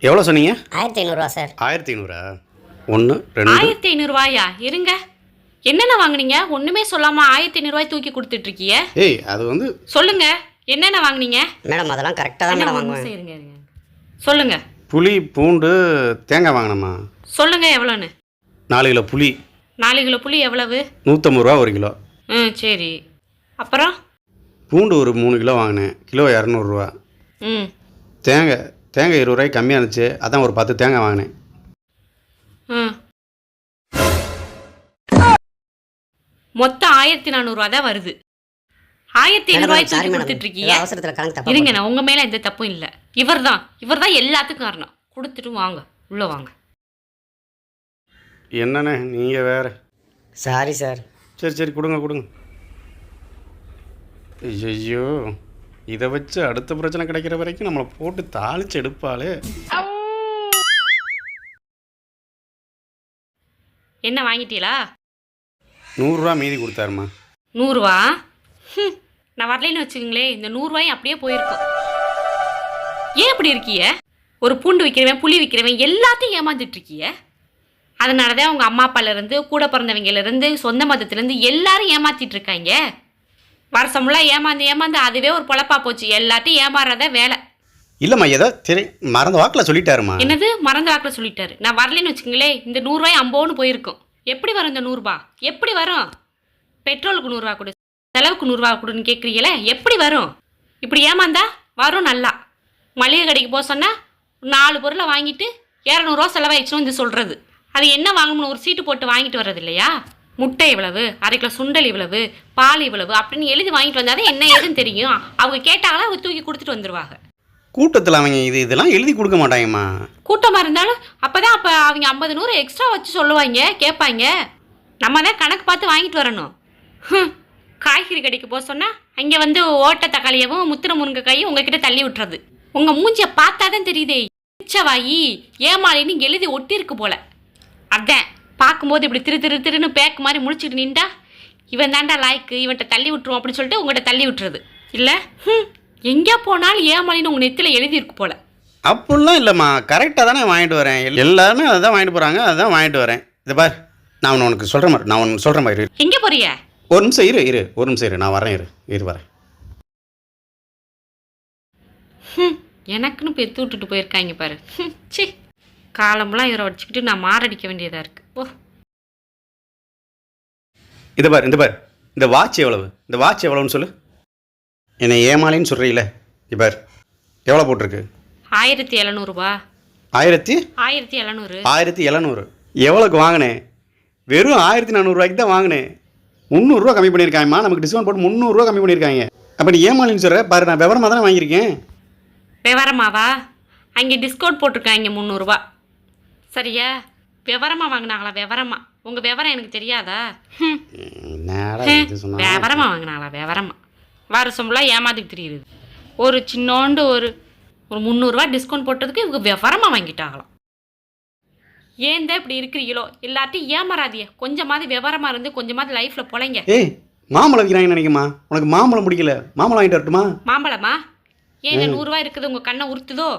எவ்வளோ சொன்னீங்க? 1500 சார். 1500 1 2 1500 இருங்க. என்னென்ன வாங்குனீங்க? ஒண்ணுமே சொல்லாம 1500 தூக்கி கொடுத்துட்டு இருக்கீங்க. ஏய் அது வந்து சொல்லுங்க, என்னென்ன வாங்குனீங்க? மேடம் அதெல்லாம் கரெக்டாக தான் மேடம் வாங்குவேன். இருங்க இருங்க, சொல்லுங்க. புளி பூண்டு தேங்காய் வாங்கினம்மா. சொல்லுங்க எவ்வளோன்னு. 4 கிலோ புளி. 4 கிலோ புளி எவ்வளவு? 150 ரூபா 1 கிலோ. சரி. அப்புறம் பூண்டு ஒரு 3 கிலோ வாங்கினேன், கிலோ 200 ரூபா. தேங்காய் 20 ரூபாய்க்கு கம்மியாக இருந்துச்சு, அதான் ஒரு 10 தேங்காய் வாங்கினேன். மொத்தம் 1400 தான் வருது. 1500 தூக்கி கொடுத்துட்டு இருக்கீங்க. இருங்க, நான் உங்க மேல எந்த தப்பும் இல்லை. இவர் தான் எல்லாத்துக்கும் காரணம். கொடுத்துட்டு வாங்க, உள்ள வாங்க. என்னண்ணே நீங்கள் வேறு. Sorry sir. சரி கொடுங்க. ஐயோ, இதை வச்சு அடுத்த பிரச்சனை கிடைக்கிற வரைக்கும் நம்மளை போட்டு தாளிச்சு எடுப்பாளே. என்ன வாங்கிட்டீங்களா? 100 ரூபா மீதி கொடுத்தாருமா. 100 ரூபா? நான் வரலைன்னு வச்சுக்கோங்களேன், இந்த 100 ரூபாயும் அப்படியே போயிருக்கும். ஏன் இப்படி இருக்கீங்க? ஒரு பூண்டு விற்கிறவன், புளி விற்கிறவன் எல்லாத்தையும் ஏமாந்துட்டு இருக்கீங்க. அதனால தான் அவங்க அம்மா அப்பாலேருந்து, கூட பிறந்தவங்கலேருந்து, சொந்த மதத்துலேருந்து எல்லாரும் ஏமாத்திட்டு இருக்காங்க. வருஷமெல்லாம் ஏமாந்து அதுவே ஒரு பொழப்பா போச்சு. எல்லாத்தையும் ஏமாறத வேலை. இல்லைம்மா, ஏதோ மறந்த வாக்கில் சொல்லிட்டாருமா. என்னது மறந்த வாக்கில் சொல்லிட்டாரு? நான் வரலைன்னு வச்சுக்கோங்களேன், இந்த 100 ரூபாய் அம்போன்னு போயிருக்கும். எப்படி வரும் இந்த 100 ரூபா? எப்படி வரும்? பெட்ரோலுக்கு 100 ரூபா கொடு, செலவுக்கு 100 ரூபா கொடுன்னு கேட்குறீங்களே, எப்படி வரும்? இப்படி ஏமாந்தா வரும் நல்லா. மளிகை கடைக்கு போக சொன்னால் 4 பொருளை வாங்கிட்டு 200 ரூபா செலவாயிடுச்சுன்னு வந்து சொல்கிறது. அது என்ன வாங்கணும்னு ஒரு சீட்டு போட்டு வாங்கிட்டு வர்றது இல்லையா? முட்டை இவ்வளவு, 1/2 கிலோ சுண்டல் இவ்வளவு, பால் இவ்வளவு அப்படின்னு எழுதி வாங்கிட்டு வந்தாதான் என்ன ஏதுன்னு தெரியும். அவங்க கேட்டாங்களா அவங்க தூக்கி கொடுத்துட்டு வந்துடுவாங்க. கூட்டத்தில் அவங்க இதெல்லாம் எழுதி கொடுக்க மாட்டாங்கம்மா. கூட்டமாக இருந்தாலும் அப்போ அவங்க 50 100 எக்ஸ்ட்ரா வச்சு சொல்லுவாங்க, கேட்பாங்க. நம்ம தான் கணக்கு பார்த்து வாங்கிட்டு வரணும். காய்கறி கடைக்கு போக சொன்னால் அங்கே வந்து ஓட்ட தக்காளியவும் முத்திர முருங்கைக்காயும் உங்ககிட்ட தள்ளி விட்டுறது. உங்கள் மூஞ்சியை பார்த்தா தான் தெரியுதே, பிச்சவாயி ஏமாளின்னு எழுதி ஒட்டியிருக்கு போல. அதான் பார்க்கும்போது இப்படி திருன்னு பேக்கு மாதிரி முடிச்சுட்டு நின்றா இவன் தாண்டா லாய்க்கு, இவன்கிட்ட தள்ளி விட்டுருவோம் அப்படின்னு சொல்லிட்டு உங்கள்கிட்ட தள்ளி விட்டுறது இல்லை. எங்கே போனாலும் ஏமாளின்னு உங்கள் நெத்தியில் எழுதியிருக்கு போல. அப்படிலாம் இல்லைம்மா, கரெக்டாக தானே வாங்கிட்டு வரேன். எல்லாருமே அதை தான் வாங்கிட்டு போகிறாங்க, அதான் வாங்கிட்டு வரேன். இதை பார், நான் உனக்கு சொல்கிற மாதிரி எங்கே போறிய? ஒரு நிமிஷம் ஒரு நிமிஷம் இரு, நான் வரேன். வரேன். எனக்குன்னு பெற்று விட்டுட்டு போயிருக்காங்க பாரு. சி, காலம்பெல்லாம் இவரை வச்சுக்கிட்டு நான் மாரடிக்க வேண்டியதாக இருக்குது. ஓ, இதை பார், இந்த வாட்ச் எவ்வளவுன்னு சொல்லு. என்னை ஏமாளின்னு சொல்கிறீங்களே, இப்பார் எவ்வளோ போட்டிருக்கு? 1700 ரூபா. 1700? 1700 எவ்வளோக்கு வாங்கினேன்? வெறும் 1400 ரூபாய்க்கு தான் வாங்கினேன். 300 ரூபா கம்மி பண்ணியிருக்காங்கம்மா, நமக்கு டிஸ்கவுண்ட் போட்டு 300 ரூபா கம்மி பண்ணியிருக்காங்க. அப்போ நீ ஏமாளின்னு சொல்கிற பாரு, நான் விவரமாக தானே வாங்கியிருக்கேன். விவரமாவா? அங்கே டிஸ்கவுண்ட் போட்டிருக்காங்க 300 ரூபா. சரியா? விவரமாக வாங்கினாங்களா? விவரமா? உங்கள் விவரம் எனக்கு தெரியாதா? விவரமாக வாங்கினாங்களா? விவரமா? வருஷம்லாம் ஏமாத்திட்டு தெரியுது. ஒரு சின்னோண்டு ஒரு 300 ரூபா டிஸ்கவுண்ட் போட்டதுக்கு இவங்க விவரமாக வாங்கிட்டாங்களாம். ஏன் தான் இப்படி இருக்கிறீங்களோ? எல்லாத்தையும் ஏமாறாதிய. கொஞ்சமாவது விவரமாக இருந்து கொஞ்சமாவது லைஃப்பில் பொழைங்க. ஏய், மாம்பழம் விற்கிறாங்கன்னு நினைக்குமா? உனக்கு மாம்பழம் பிடிக்கல, மாம்பழம் வாங்கிட்டு வரட்டுமா? மாம்பழமா? ஏன் இந்த 100 ரூபா இருக்குது உங்கள் கண்ணை உறுத்துதோ?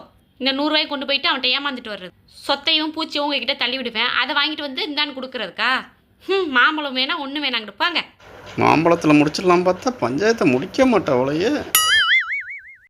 இந்த 100 ரூபாய் கொண்டு போயிட்டு அவன்கிட்ட ஏமாந்துட்டு வர்றது. சொத்தையும் பூச்சியும் உங்ககிட்ட தள்ளி விடுவேன், அதை வாங்கிட்டு வந்து இந்தான்னு கொடுக்குறதுக்கா? மாம்பழம் வேணா ஒன்று வேணாங்க இருப்பாங்க. மாம்பழத்தில் முடிச்சிடலாம் பார்த்தா பஞ்சாயத்தை முடிக்க மாட்டேன் அவ்வளோயே.